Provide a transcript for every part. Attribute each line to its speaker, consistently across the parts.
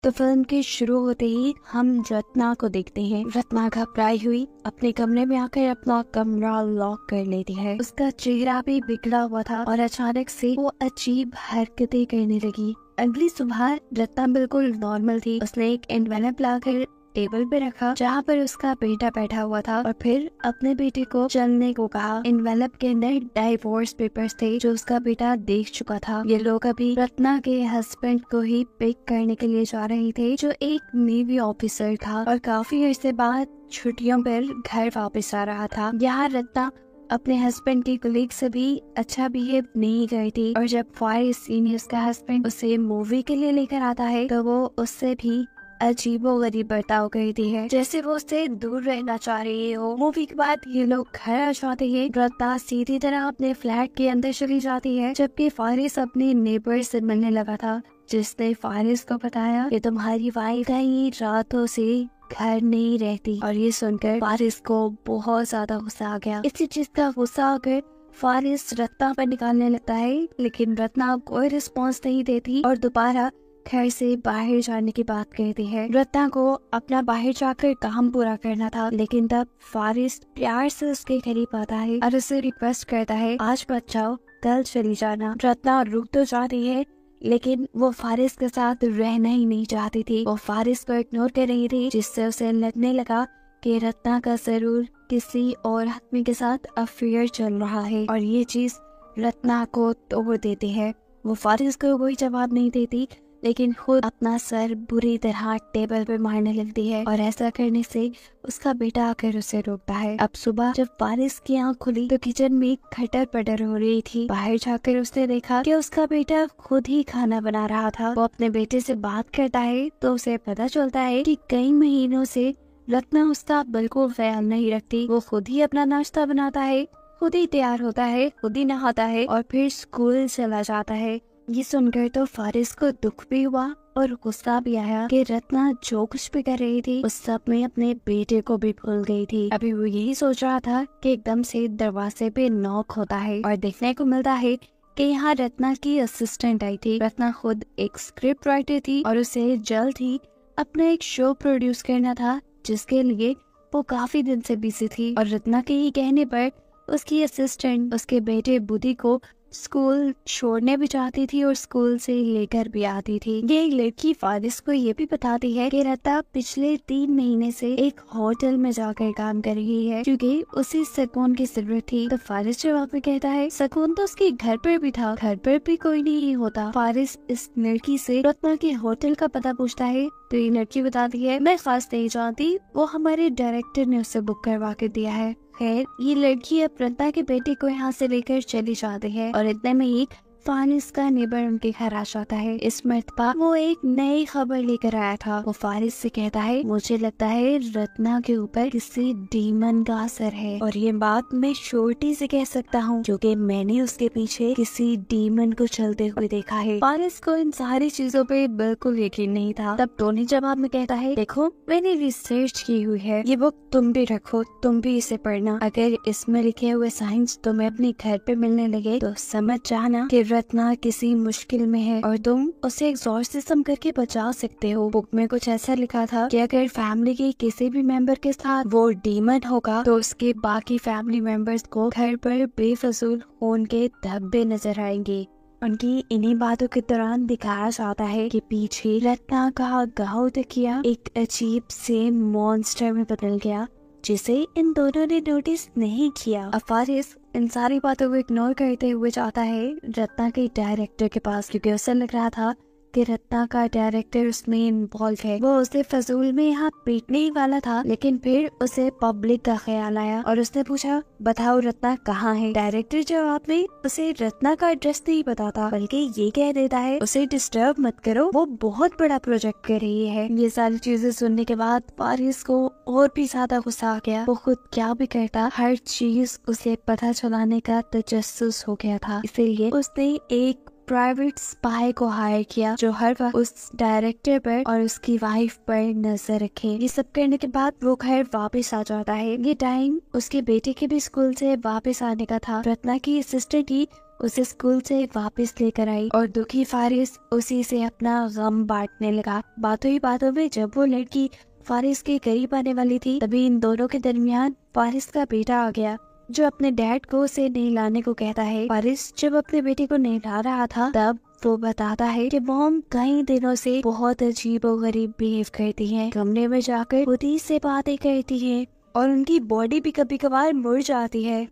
Speaker 1: तो फिल्म के शुरू होते ही हम रत्ना को देखते हैं। रत्ना घबराई हुई अपने कमरे में आकर अपना कमरा लॉक कर लेती है। उसका चेहरा भी बिगड़ा हुआ था और अचानक से वो अजीब हरकतें करने लगी। अगली सुबह रत्ना बिल्कुल नॉर्मल थी। उसने एक एनवेलप लाकर टेबल पे रखा जहाँ पर उसका बेटा बैठा हुआ था और फिर अपने बेटे को चलने को कहा। एनवेलप के अंदर डाइवोर्स पेपर्स थे जो उसका बेटा देख चुका था। ये लोग अभी रत्ना के हस्बैंड को ही पिक करने के लिए जा रहे थे जो एक नेवी ऑफिसर था और काफी अर्से बाद छुट्टियों पर घर वापस आ रहा था। यहाँ रत्ना अपने हस्बैंड के कलीग से भी अच्छा बिहेव नहीं कर थी और जब फारिस सीनियर्स का हस्बैंड उसे मूवी के लिए लेकर आता है तो वो उससे भी अजीबोगरीब बर्ताव करती है, जैसे वो उससे दूर रहना चाह रही हो। मूवी के बाद ये लोग घर आ जाते हैं। रत्ना सीधी तरह अपने फ्लैट के अंदर चली जाती है जबकि फारिस अपने नेबर से मिलने लगा था जिसने फारिस को बताया कि तुम्हारी वाइफ कई रातों से घर नहीं रहती। और ये सुनकर फारिस को बहुत ज्यादा गुस्सा आ गया। इसी चीज का गुस्सा आकर फारिस रत्ना पर निकालने लगता है लेकिन रत्ना कोई रिस्पॉन्स नहीं देती और दोबारा घर से बाहर जाने की बात कहती है। रत्ना को अपना बाहर जाकर काम पूरा करना था लेकिन तब फारिस प्यार से उसके करीब आता है और उसे रिक्वेस्ट करता है आज मत जाओ, कल चली जाना। रत्ना रुक तो जाती है लेकिन वो फारिस के साथ रहना ही नहीं चाहती थी। वो फारिस को इग्नोर कर रही थी जिससे उसे लगने लगा कि रत्ना का जरूर किसी और आदमी के साथ अफेयर चल रहा है और ये चीज रत्ना को तोड़ देती है। वो फारिस को कोई जवाब नहीं देती लेकिन खुद अपना सर बुरी तरह टेबल पर मारने लगती है और ऐसा करने से उसका बेटा आकर उसे रोकता है। अब सुबह जब फारिस की आंख खुली तो किचन में खटर पटर हो रही थी। बाहर जाकर उसने देखा कि उसका बेटा खुद ही खाना बना रहा था। वो अपने बेटे से बात करता है तो उसे पता चलता है कि कई महीनों से रत्ना उसका बिल्कुल ख्याल नहीं रखती। वो खुद ही अपना नाश्ता बनाता है, खुद ही तैयार होता है, खुद ही नहाता है और फिर स्कूल चला जाता है। ये सुनकर तो फारिस को दुख भी हुआ और गुस्सा भी आया कि रत्ना जो कुछ भी कर रही थी उस सब में अपने बेटे को भी भूल गई थी। अभी वो यही सोच रहा था कि एकदम से दरवाजे पे नॉक होता है और देखने को मिलता है कि यहाँ रत्ना की असिस्टेंट आई थी। रत्ना खुद एक स्क्रिप्ट राइटर थी और उसे जल्द ही अपना एक शो प्रोड्यूस करना था जिसके लिए वो काफी दिन से बिजी थी और रत्ना के ही कहने पर उसकी असिस्टेंट उसके बेटे बुद्धि को स्कूल छोड़ने भी चाहती थी और स्कूल से लेकर भी आती थी। ये लड़की फारिस को ये भी बताती है कि रत्ना पिछले 3 महीने से एक होटल में जाकर काम कर रही है क्योंकि उसे सुकून की जरूरत थी। तो फारिस जवाब में कहता है सुकून तो उसके घर पर भी था, घर पर भी कोई नहीं होता। फारिस इस लड़की से रत्ना के होटल का पता पूछता है तो ये लड़की बताती है मैं खास नहीं जानती, वो हमारे डायरेक्टर ने उसे बुक करवा के दिया है। खैर ये लड़की अब रत्ना के बेटे को यहाँ से लेकर चली जाती है और इतने में ही फारिस का नेबर उनके घर आ जाता है। इस मर्तबा वो एक नई खबर लेकर आया था। वो फारिस से कहता है मुझे लगता है रत्ना के ऊपर किसी डीमन का असर है और ये बात मैं श्योरिटी से कह सकता हूँ क्योंकि मैंने उसके पीछे किसी डीमन को चलते हुए देखा है। फारिस को इन सारी चीजों पे बिल्कुल यकीन नहीं था। तब टोनी जवाब में कहता है देखो मैंने रिसर्च की हुई है, ये बुक तुम भी रखो, तुम भी इसे पढ़ना। अगर इसमें लिखे हुए साइंस तुम्हें अपने घर पे मिलने लगे तो समझ जाना कि रत्ना किसी मुश्किल में है और तुम उसे एक्सॉर्सिज्म करके बचा सकते हो। बुक में कुछ ऐसा लिखा था कि अगर फैमिली के किसी भी मेंबर के साथ वो डीमन होगा तो उसके बाकी फैमिली मेंबर्स को घर पर बेफजूल खून के धब्बे नजर आएंगे। उनकी इन्हीं बातों के दौरान दिखाया जाता है कि पीछे रत्ना का गाँव तकिया एक अजीब से मॉन्स्टर में बदल गया जिसे इन दोनों ने नोटिस नहीं किया। अब फारिस इन सारी बातों को इग्नोर करते हुए जाता है रत्ना के डायरेक्टर के पास क्योंकि उसे लग रहा था कि रत्ना का डायरेक्टर उसमें इन्वॉल्व है। वो उसे फजूल में यहाँ पीटने ही वाला था लेकिन फिर उसे पब्लिक का ख्याल आया और उसने पूछा बताओ रत्ना कहाँ है। डायरेक्टर जवाब में उसे रत्ना का एड्रेस नहीं बताता बल्कि ये कह देता है उसे डिस्टर्ब मत करो, वो बहुत बड़ा प्रोजेक्ट कर रही है। ये सारी चीजें सुनने के बाद फारिस को और भी ज्यादा गुस्सा आ गया। वो खुद क्या भी करता हर चीज उसे पता चलाने का तजस्सुस हो गया था, इसीलिए उसने एक प्राइवेट स्पाई को हायर किया जो हर वक्त उस डायरेक्टर पर और उसकी वाइफ पर नजर रखे। ये सब करने के बाद वो घर वापस आ जाता है। ये टाइम उसके बेटे के भी स्कूल से वापस आने का था। रत्ना की असिस्टेंट ही उसे स्कूल से वापस लेकर आई और दुखी फारिस उसी से अपना गम बांटने लगा। बातों ही बातों में जब वो लड़की फारिस के करीब आने वाली थी, तभी इन दोनों के दरमियान फारिस का बेटा आ गया, जो अपने डैड को उसे नहलाने को कहता है। फारिस जब अपने बेटे को नहला रहा था, तब वो बताता है कि मॉम कई दिनों से बहुत अजीबोगरीब बिहेव करती हैं, कमरे में जाकर खुद ही से बातें करती हैं और उनकी बॉडी भी कभी कभार मुड़ जाती है।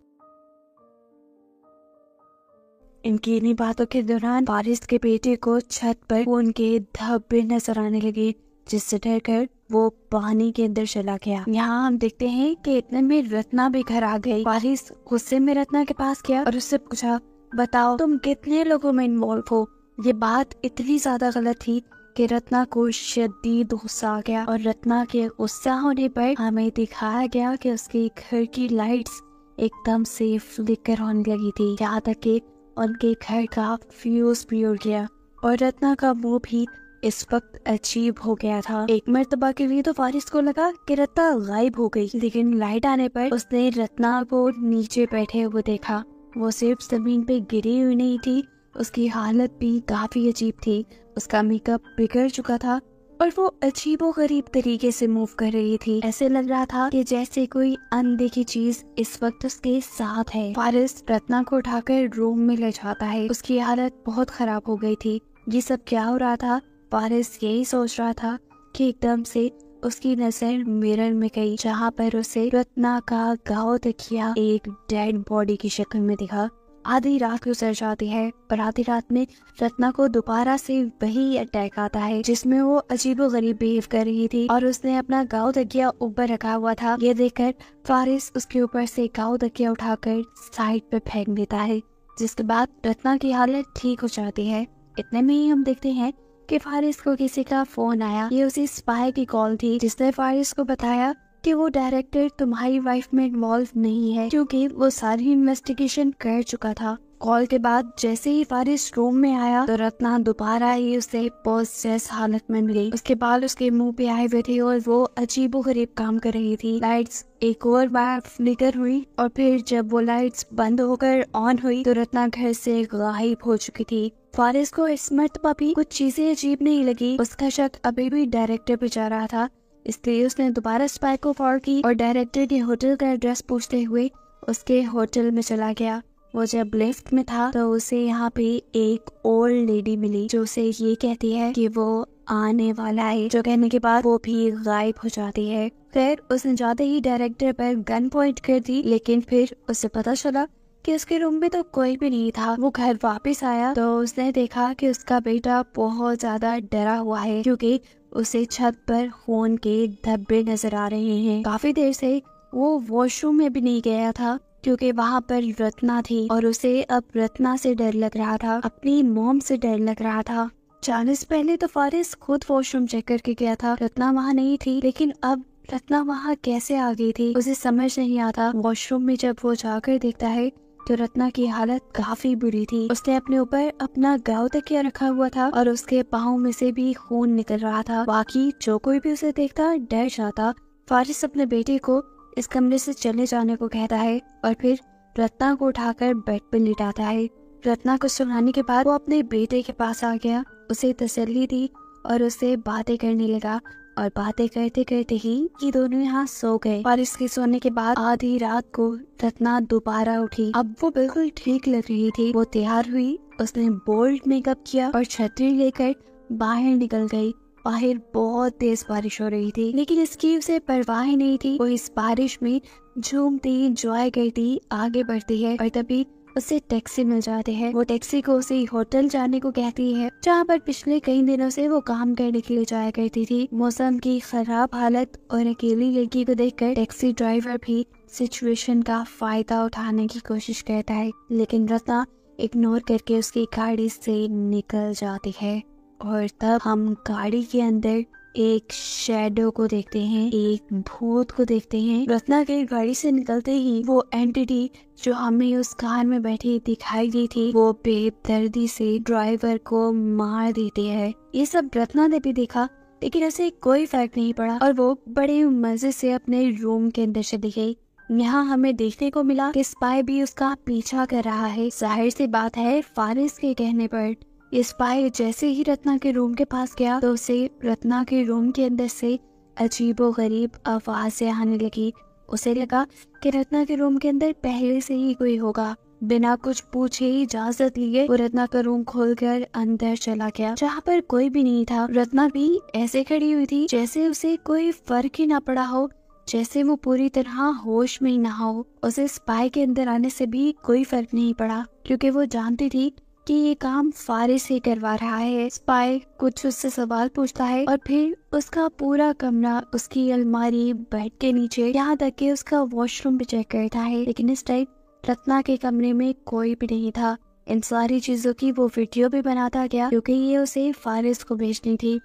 Speaker 1: इनकी इन्हीं बातों के दौरान फारिस के बेटे को छत पर खून के धब्बे नजर आने लगे, जिससे डरकर वो पानी के अंदर चला गया। यहाँ हम देखते हैं कि इतने में रत्ना भी घर आ गई। फारिस गुस्से में रत्ना के पास गया और उससे पूछा, बताओ तुम कितने लोगों में इन्वॉल्व हो। ये बात इतनी ज्यादा गलत थी कि रत्ना को शदीद गुस्सा आ गया और रत्ना के गुस्सा होने पर हमें दिखाया गया कि उसके घर की लाइट्स एकदम से फ्लिकर होने लगी थी, यहाँ तक कि उनके घर का फ्यूज भी उड़ गया और रत्ना का मुंह भी इस वक्त अजीब हो गया था। एक मर्तबा के लिए तो फारिस को लगा कि रत्ना गायब हो गई, लेकिन लाइट आने पर उसने रत्ना को नीचे बैठे हुए देखा। वो सिर्फ जमीन पे गिरी हुई नहीं थी, उसकी हालत भी काफी अजीब थी। उसका मेकअप बिगड़ चुका था और वो अजीबोगरीब तरीके से मूव कर रही थी। ऐसे लग रहा था कि जैसे कोई अनदेखी चीज इस वक्त उसके साथ है। फारिस रत्ना को उठाकर रूम में ले जाता है। उसकी हालत बहुत खराब हो गई थी। ये सब क्या हो रहा था? फारिस यही सोच रहा था कि एकदम से उसकी नजर मिरर में गई, जहाँ पर उसे रत्ना का गाँव तकिया एक डेड बॉडी की शक्ल में दिखा। आधी रात गुजर जाती है और आधी रात में रत्ना को दोबारा से वही अटैक आता है, जिसमें वो अजीबोगरीब बिहेव कर रही थी और उसने अपना गाँव तकिया ऊपर रखा हुआ था। ये देखकर फारिस उसके ऊपर से गाँव तकिया उठाकर साइड पे फेंक देता है, जिसके बाद रत्ना की हालत ठीक हो जाती है। इतने में ही हम देखते हैं कि फारिस को किसी का फोन आया। ये उसी स्पाई की कॉल थी, जिसने फारिस को बताया कि वो डायरेक्टर तुम्हारी वाइफ में इन्वॉल्व नहीं है, क्योंकि वो सारी इन्वेस्टिगेशन कर चुका था। कॉल के बाद जैसे ही फारिस रूम में आया तो रत्ना दोबारा ही उसे पोसेस हालत में मिली। उसके बाल उसके मुंह पे आए हुए थे और वो अजीबोगरीब काम कर रही थी। लाइट्स एक और बार फ्लिकर हुई और फिर जब वो लाइट्स बंद होकर ऑन हुई तो रत्ना घर से गायब हो चुकी थी। फारिस को इस मर्तबा भी कुछ चीजें अजीब नहीं लगी। उसका शक अभी भी डायरेक्टर पे जा रहा था, इसलिए उसने दोबारा स्पाई को कॉल की और डायरेक्टर के होटल का एड्रेस पूछते हुए उसके होटल में चला गया। वो जब लिफ्ट में था तो उसे यहाँ पे एक ओल्ड लेडी मिली, जो उसे ये कहती है कि वो आने वाला है, जो कहने के बाद वो भी गायब हो जाती है। फिर उसने जाते ही डायरेक्टर पर गन पॉइंट कर दी, लेकिन फिर उसे पता चला कि उसके रूम में तो कोई भी नहीं था। वो घर वापस आया तो उसने देखा कि उसका बेटा बहुत ज्यादा डरा हुआ है, क्योंकि उसे छत पर खून के धब्बे नजर आ रहे हैं। काफी देर से वो वॉशरूम में भी नहीं गया था, क्योंकि वहाँ पर रत्ना थी और उसे अब रत्ना से डर लग रहा था, अपनी मॉम से डर लग रहा था। जाने से पहले तो फारिस खुद वॉशरूम चेक करके गया था, रत्ना वहाँ नहीं थी, लेकिन अब रत्ना वहाँ कैसे आ गई थी उसे समझ नहीं आता। वॉशरूम में जब वो जाकर देखता है तो रत्ना की हालत काफी बुरी थी। उसने अपने ऊपर अपना गाँव तकिया रखा हुआ था और उसके पाँव में से भी खून निकल रहा था। बाकी जो कोई भी उसे देखता डर जाता। फारिस अपने बेटे को इस कमरे से चले जाने को कहता है और फिर रत्ना को उठाकर बेड पर लिटाता है। रत्ना को सुलाने के बाद वो अपने बेटे के पास आ गया, उसे तसल्ली दी और उससे बातें करने लगा और बातें करते करते ही ये दोनों यहाँ सो गए। और इसके सोने के बाद आधी रात को रत्ना दोबारा उठी। अब वो बिल्कुल ठीक लग रही थी। वो तैयार हुई, उसने बोल्ड मेकअप किया और छतरी लेकर बाहर निकल गई। बाहर बहुत तेज बारिश हो रही थी, लेकिन इसकी उसे परवाह ही नहीं थी। वो इस बारिश में झूमती एंजॉय करती आगे बढ़ती है और तभी उसे टैक्सी मिल जाती है। वो टैक्सी को उसे होटल जाने को कहती है, जहाँ पर पिछले कई दिनों से वो काम करने के लिए जाया करती थी। मौसम की खराब हालत और अकेली लड़की को देखकर टैक्सी ड्राइवर भी सिचुएशन का फायदा उठाने की कोशिश करता है, लेकिन रत्ना इग्नोर करके उसकी गाड़ी से निकल जाती है। और तब हम गाड़ी के अंदर एक शैडो को देखते हैं, एक भूत को देखते हैं। रत्ना के गाड़ी से निकलते ही वो एंटिटी जो हमें उस कार में बैठी दिखाई दी थी, वो बेदर्दी से ड्राइवर को मार देती है। ये सब रत्ना ने भी देखा, लेकिन उसे कोई फर्क नहीं पड़ा और वो बड़े मजे से अपने रूम के अंदर चली गई। यहाँ हमें देखने को मिला कि स्पाई भी उसका पीछा कर रहा है। जाहिर सी बात है, फारिस के कहने पर ये स्पाई जैसे ही रत्ना के रूम के पास गया तो उसे रत्ना के रूम के अंदर से अजीबोगरीब आवाजें आने लगी। उसे लगा कि रत्ना के रूम के अंदर पहले से ही कोई होगा। बिना कुछ पूछे ही इजाजत लिए वो रत्ना का रूम खोलकर अंदर चला गया, जहाँ पर कोई भी नहीं था। रत्ना भी ऐसे खड़ी हुई थी जैसे उसे कोई फर्क ही ना पड़ा हो, जैसे वो पूरी तरह होश में ही ना हो। उसे स्पाई के अंदर आने से भी कोई फर्क नहीं पड़ा, क्योंकि वो जानती थी कि ये काम फारिस ही करवा रहा है। स्पाई कुछ उससे सवाल पूछता है और फिर उसका पूरा कमरा, उसकी अलमारी, बेड के नीचे, यहाँ तक कि उसका वॉशरूम भी चेक करता है। लेकिन इस टाइम रत्ना के कमरे में कोई भी नहीं था। इन सारी चीजों की वो वीडियो भी बनाता गया, क्योंकि ये उसे फारिस को भेजनी थी।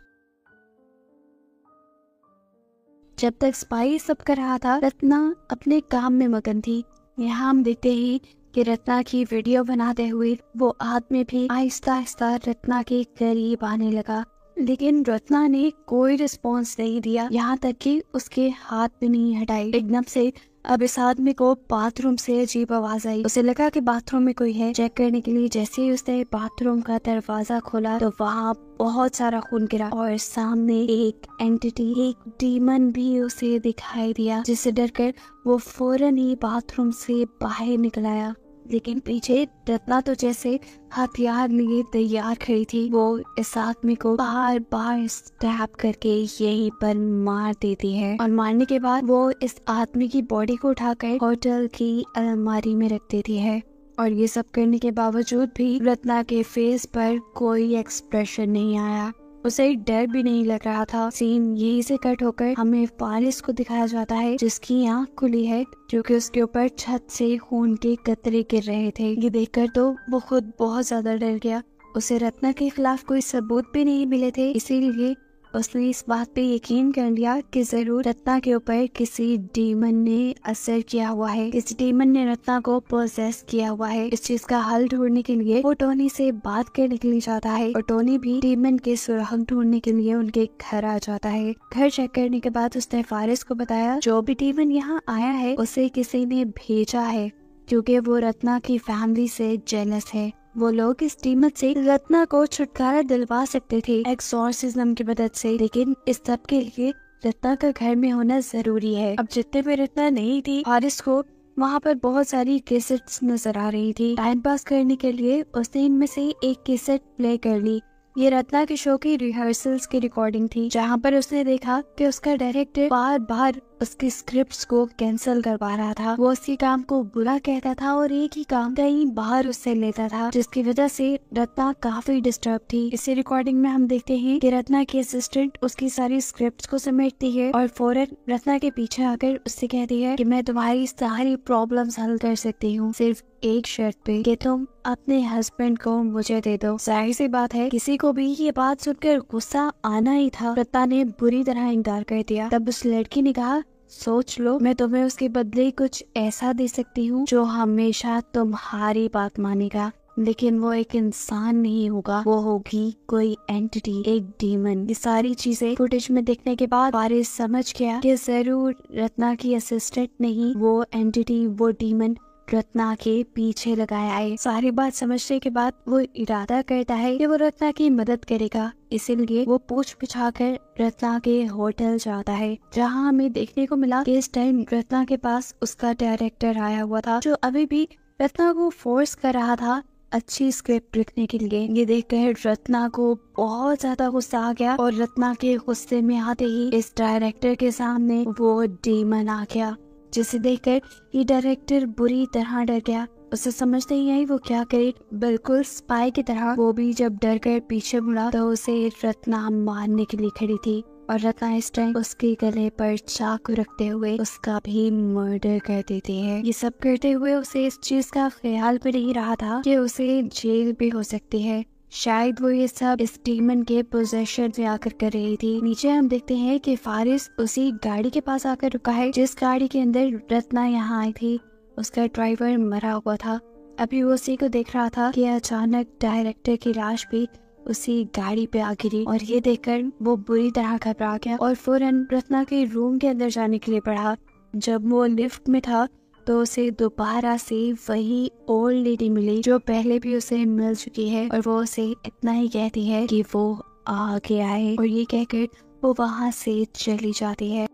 Speaker 1: जब तक स्पाई सब कर रहा था, रत्ना अपने काम में मगन थी। यहाँ हम देखते ही कि रत्ना की वीडियो बनाते हुए वो आदमी भी आहिस्ता आहिस्ता रत्ना के करीब आने लगा, लेकिन रत्ना ने कोई रिस्पॉन्स नहीं दिया, यहाँ तक कि उसके हाथ भी नहीं हटाई। एकदम से अब इस आदमी को बाथरूम से अजीब आवाज आई। उसे लगा कि बाथरूम में कोई है। चेक करने के लिए जैसे ही उसने बाथरूम का दरवाजा खोला तो वहाँ बहुत सारा खून गिरा और सामने एक एंटिटी, एक डीमन भी उसे दिखाई दिया, जिससे डरकर वो फौरन ही बाथरूम से बाहर निकल आया। लेकिन पीछे रत्ना तो जैसे हथियार लिए तैयार खड़ी थी। वो इस आदमी को बार बार स्टैब करके यहीं पर मार देती है और मारने के बाद वो इस आदमी की बॉडी को उठाकर होटल की अलमारी में रख देती है। और ये सब करने के बावजूद भी रत्ना के फेस पर कोई एक्सप्रेशन नहीं आया। उसे डर भी नहीं लग रहा था। सीन यहीं से कट होकर हमें फारिस को दिखाया जाता है, जिसकी आंख खुली है, क्योंकि उसके ऊपर छत से खून के कतरे गिर रहे थे। ये देखकर तो वो खुद बहुत ज्यादा डर गया। उसे रत्ना के खिलाफ कोई सबूत भी नहीं मिले थे, इसीलिए उसने इस बात पे यकीन कर लिया कि जरूर रत्ना के ऊपर किसी डीमन ने असर किया हुआ है, किसी डीमन ने रत्ना को पोजेस किया हुआ है। इस चीज का हल ढूंढने के लिए वो टोनी से बात करने के लिए जाता है और टोनी भी डीमन के सुराग ढूंढने के लिए उनके घर आ जाता है। घर चेक करने के बाद उसने फारिस को बताया जो भी डीमन यहाँ आया है उसे किसी ने भेजा है, क्योंकि वो रत्ना की फैमिली से जेलस है। वो लोग इस डीमन से रत्ना को छुटकारा दिलवा सकते थे एक्सॉर्सिज्म की मदद से, लेकिन इस सब के लिए रत्ना का घर में होना जरूरी है। अब जितने भी रत्ना नहीं थी, फारिस को वहाँ पर बहुत सारी कैसेट्स नजर आ रही थी। टाइम पास करने के लिए उसने इनमें से एक कैसेट प्ले कर ली। ये रत्ना के शो की रिहर्सल्स की रिकॉर्डिंग थी, जहाँ पर उसने देखा कि उसका डायरेक्टर बार बार उसकी स्क्रिप्ट्स को कैंसिल करवा रहा था। वो उसके काम को बुरा कहता था और एक ही काम कहीं बाहर उससे लेता था, जिसकी वजह से रत्ना काफी डिस्टर्ब थी। इसी रिकॉर्डिंग में हम देखते हैं कि रत्ना की असिस्टेंट उसकी सारी स्क्रिप्ट्स को समेटती है और फौरन रत्ना के पीछे आकर उससे कहती है कि मैं तुम्हारी सारी प्रॉब्लम्स हल कर सकती हूँ, सिर्फ एक शर्त पे कि तुम अपने हस्बैंड को मुझे दे दो। जाहिर सी बात है किसी को भी ये बात सुनकर गुस्सा आना ही था। रत्ना ने बुरी तरह इनकार कर दिया। तब उस लड़की ने कहा, सोच लो, मैं तुम्हें उसके बदले कुछ ऐसा दे सकती हूँ जो हमेशा तुम्हारी बात मानेगा, लेकिन वो एक इंसान नहीं होगा, वो होगी कोई एंटिटी, एक डीमन। ये सारी चीजें फुटेज में देखने के बाद फारिस समझ गया कि जरूर रत्ना की असिस्टेंट नहीं, वो एंटिटी, वो डीमन रत्ना के पीछे लगाया है। सारी बात समझने के बाद वो इरादा करता है कि वो रत्ना की मदद करेगा, इसीलिए वो पूछ पिछाकर रत्ना के होटल जाता है, जहाँ हमें देखने को मिला कि इस टाइम रत्ना के पास उसका डायरेक्टर आया हुआ था, जो अभी भी रत्ना को फोर्स कर रहा था अच्छी स्क्रिप्ट लिखने के लिए। ये देखकर रत्ना को बहुत ज्यादा गुस्सा आ गया और रत्ना के गुस्से में आते ही इस डायरेक्टर के सामने वो डीमन आ गया, जिसे देखकर ये डायरेक्टर बुरी तरह डर गया। उसे समझ नहीं आई वो क्या करे। बिल्कुल स्पाई की तरह वो भी जब डर कर पीछे मुड़ा तो उसे रत्ना मारने के लिए खड़ी थी और रत्ना इस टाइम उसके गले पर चाकू रखते हुए उसका भी मर्डर कर देती है। ये सब करते हुए उसे इस चीज का ख्याल भी नहीं रहा था कि उसे जेल भी हो सकती है। शायद वो ये सब इस डीमन के पोजेशन में आकर कर रही थी। नीचे हम देखते हैं कि फारिस उसी गाड़ी के पास आकर रुका है जिस गाड़ी के अंदर रत्ना यहाँ आई थी। उसका ड्राइवर मरा हुआ था। अभी वो उसी को देख रहा था कि अचानक डायरेक्टर की लाश भी उसी गाड़ी पे आ गिरी और ये देखकर वो बुरी तरह घबरा गया और फौरन रत्ना के रूम के अंदर जाने के लिए बढ़ा। जब वो लिफ्ट में था तो उसे दोबारा से वही ओल्ड लेडी मिली जो पहले भी उसे मिल चुकी है, और वो उसे इतना ही कहती है कि वो आ गया है, और ये कहकर वो वहाँ से चली जाती है।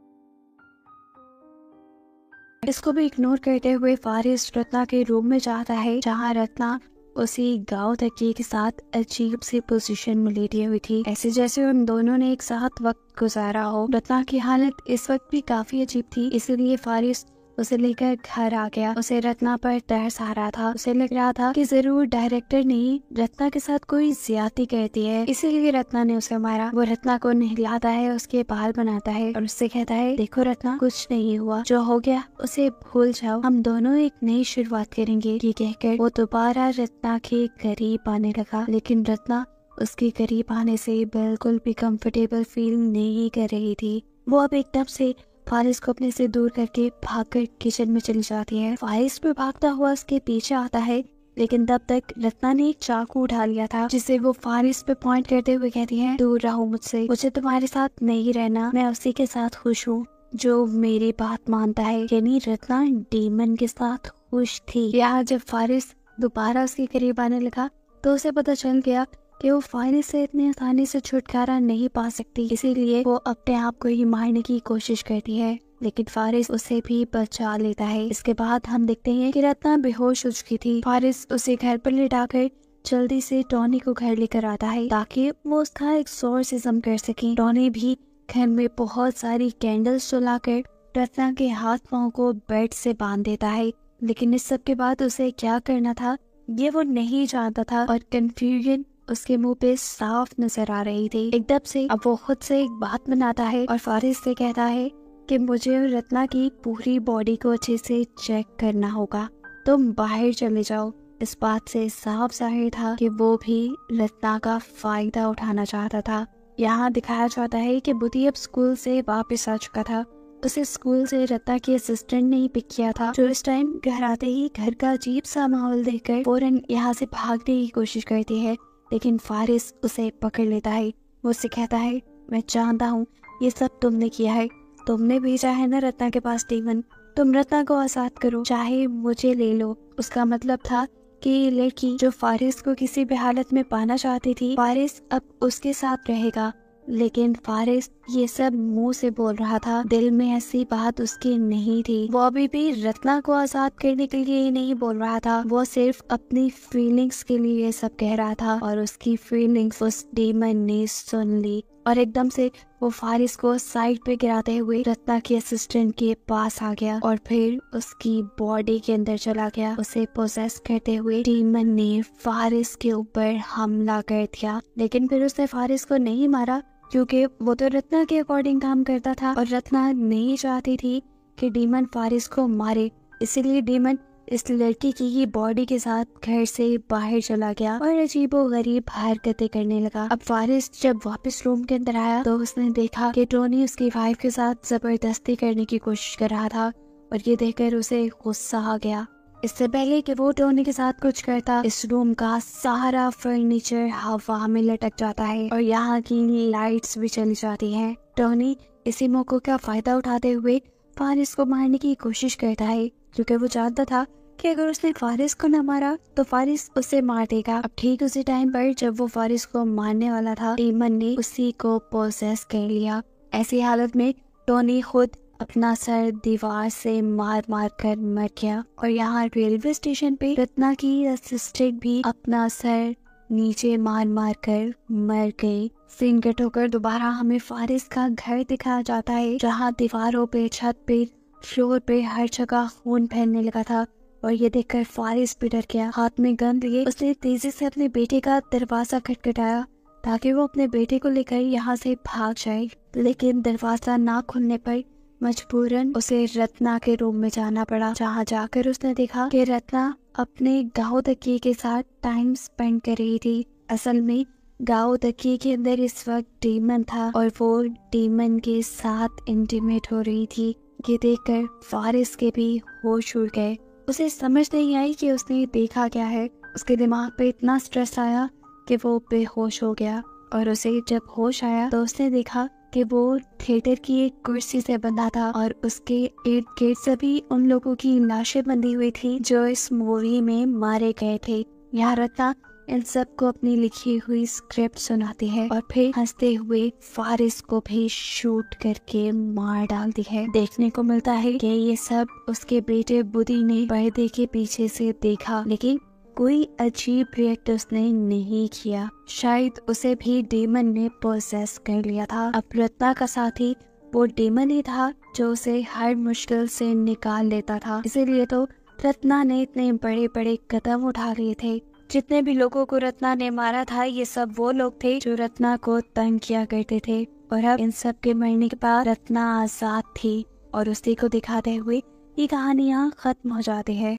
Speaker 1: इसको भी इग्नोर करते हुए फारिस रत्ना के रूम में जाता है, जहाँ रत्ना उसी गांव तकिए के साथ अजीब सी पोजीशन में लेटी हुई थी, ऐसे जैसे उन दोनों ने एक साथ वक्त गुजारा हो। रत्ना की हालत इस वक्त भी काफी अजीब थी, इसलिए फारिस उसे लेकर घर आ गया। उसे रत्ना पर तरस आ रहा था। उसे लग रहा था कि जरूर डायरेक्टर ने रत्ना के साथ कोई ज्यादती करती है, इसीलिए रत्ना ने उसे मारा। वो रत्ना को नहलाता है, उसके बाल बनाता है और उससे कहता है, देखो रत्ना, कुछ नहीं हुआ, जो हो गया उसे भूल जाओ, हम दोनों एक नई शुरुआत करेंगे। ये कहकर वो दोबारा रत्ना के करीब आने लगा, लेकिन रत्ना उसके करीब आने से बिल्कुल भी कंफर्टेबल फील नहीं कर रही थी। वो अब एकदम से फारिस को अपने से दूर करके भागकर किचन में चली जाती है। फारिस भी भागता हुआ उसके पीछे आता है, लेकिन तब तक रत्ना ने एक चाकू उठा लिया था, जिसे वो फारिस पे पॉइंट करते हुए कहती है, दूर रहो मुझसे, मुझे तुम्हारे साथ नहीं रहना, मैं उसी के साथ खुश हूँ जो मेरी बात मानता है। यानी रत्ना डीमन के साथ खुश थी। यहाँ जब फारिस दोबारा उसके करीब आने लगा तो उसे पता चल गया कि वो फारिस से इतनी आसानी से छुटकारा नहीं पा सकती, इसीलिए वो अपने आप को ही मारने की कोशिश करती है, लेकिन फारिस उसे भी बचा लेता है। इसके बाद हम देखते हैं कि रत्ना बेहोश हो चुकी थी। फारिस उसे घर पर लिटाकर जल्दी से टॉनी को घर लेकर आता है ताकि वो उसका एक्सोर्सिज्म कर सके। टॉनी भी घर में बहुत सारी कैंडल्स जलाकर रत्ना के हाथ पाँव को बेड से बांध देता है, लेकिन इस सब के बाद उसे क्या करना था ये वो नहीं जानता था, और कंफ्यूजन उसके मुंह पे साफ नजर आ रही थी। एकदम से अब वो खुद से एक बात बनाता है और फारिस से कहता है कि मुझे रत्ना की पूरी बॉडी को अच्छे से चेक करना होगा, तुम बाहर चले जाओ। इस बात से साफ जाहिर था कि वो भी रत्ना का फायदा उठाना चाहता था। यहाँ दिखाया जाता है कि बुद्धि अब स्कूल से वापस आ चुका था। उसे स्कूल से रत्ना की असिस्टेंट ने ही पिक किया था, जो इस टाइम घर आते ही घर का अजीब सा माहौल देखकर फौरन यहाँ से भागने की कोशिश करती है, लेकिन फारिस उसे पकड़ लेता है। वो उससे कहता है, मैं जानता हूँ ये सब तुमने किया है, तुमने भेजा है ना रत्ना के पास डीमन, तुम रत्ना को आजाद करो, चाहे मुझे ले लो। उसका मतलब था कि ये लड़की जो फारिस को किसी भी हालत में पाना चाहती थी, फारिस अब उसके साथ रहेगा। लेकिन फारिस ये सब मुंह से बोल रहा था, दिल में ऐसी बात उसकी नहीं थी। वो अभी भी रत्ना को आजाद करने के लिए नहीं बोल रहा था, वो सिर्फ अपनी फीलिंग्स के लिए ये सब कह रहा था, और उसकी फीलिंग्स उस डीमन ने सुन ली और एकदम से वो फारिस को साइड पे गिराते हुए रत्ना के असिस्टेंट के पास आ गया और फिर उसकी बॉडी के अंदर चला गया। उसे पोजेस करते हुए डीमन ने फारिस के ऊपर हमला कर दिया, लेकिन फिर उसने फारिस को नहीं मारा क्योंकि वो तो रत्ना के अकॉर्डिंग काम करता था और रत्ना नहीं चाहती थी कि डीमन फारिस को मारे, इसीलिए डीमन इस लड़की की ही बॉडी के साथ घर से बाहर चला गया और अजीबोगरीब हरकतें करने लगा। अब फारिस जब वापस रूम के अंदर आया तो उसने देखा कि टोनी उसकी वाइफ के साथ जबरदस्ती करने की कोशिश कर रहा था, और ये देखकर उसे गुस्सा आ गया। इससे पहले कि वो टोनी के साथ कुछ करता, इस रूम का सारा फर्नीचर हवा में लटक जाता है और यहाँ की लाइट्स भी चली जाती हैं। टोनी इसी मौके का फायदा उठाते हुए फारिस को मारने की कोशिश करता है, क्योंकि वो जानता था कि अगर उसने फारिस को न मारा तो फारिस उसे मार देगा। अब ठीक उसी टाइम पर जब वो फारिस को मारने वाला था, डीमन ने उसी को पोसेस कर लिया। ऐसी हालत में टोनी खुद अपना सर दीवार से मार मार कर मर गया, और यहाँ रेलवे स्टेशन पे रत्ना की असिस्टेंट भी अपना सर नीचे मार मार कर मर गई। सीन कट होकर दोबारा हमें फारिस का घर दिखाया जाता है, जहाँ दीवारों पे, छत पे, फ्लोर पे हर जगह खून फैलने लगा था, और ये देखकर फारिस भी डर गया। हाथ में गन लिए उसने तेजी से अपने बेटे का दरवाजा खटखटाया ताकि वो अपने बेटे को लेकर यहाँ से भाग जाए, लेकिन दरवाजा ना खुलने पर मजबूरन उसे रत्ना के रूम में जाना पड़ा, जहाँ जाकर उसने देखा कि रत्ना अपने गाँव तकिए के साथ टाइम स्पेंड कर रही थी। असल में गाँव तकिए के अंदर इस वक्त डीमन था और वो डीमन के साथ इंटीमेट हो रही थी। ये देखकर फारिस के भी होश उड़ गए। उसे समझ नहीं आई कि उसने देखा क्या है। उसके दिमाग पे इतना स्ट्रेस आया कि वो बेहोश हो गया, और उसे जब होश आया तो उसने देखा कि वो थिएटर की एक कुर्सी से बंधा था और उसके इर्द गिर्द सभी उन लोगों की लाशें बंधी हुई थी जो इस मूवी में मारे गए थे। यहाँ रत्ना इन सबको अपनी लिखी हुई स्क्रिप्ट सुनाती है और फिर हंसते हुए फारिस को भी शूट करके मार डालती है। देखने को मिलता है कि ये सब उसके बेटे बुद्धि ने पर्दे के पीछे से देखा, लेकिन कोई अजीब रिएक्ट उसने नहीं किया। शायद उसे भी डेमन ने पोसेस कर लिया था। अब रत्ना का साथी वो डेमन ही था जो उसे हर मुश्किल से निकाल लेता था। इसीलिए तो रत्ना ने इतने बड़े बड़े कदम उठा लिए थे। जितने भी लोगों को रत्ना ने मारा था ये सब वो लोग थे जो रत्ना को तंग किया करते थे। और अब इन सब के मरने के बाद रत्ना आजाद थी और उसी को दिखाते हुए ये कहानी यहाँ खत्म हो जाती है।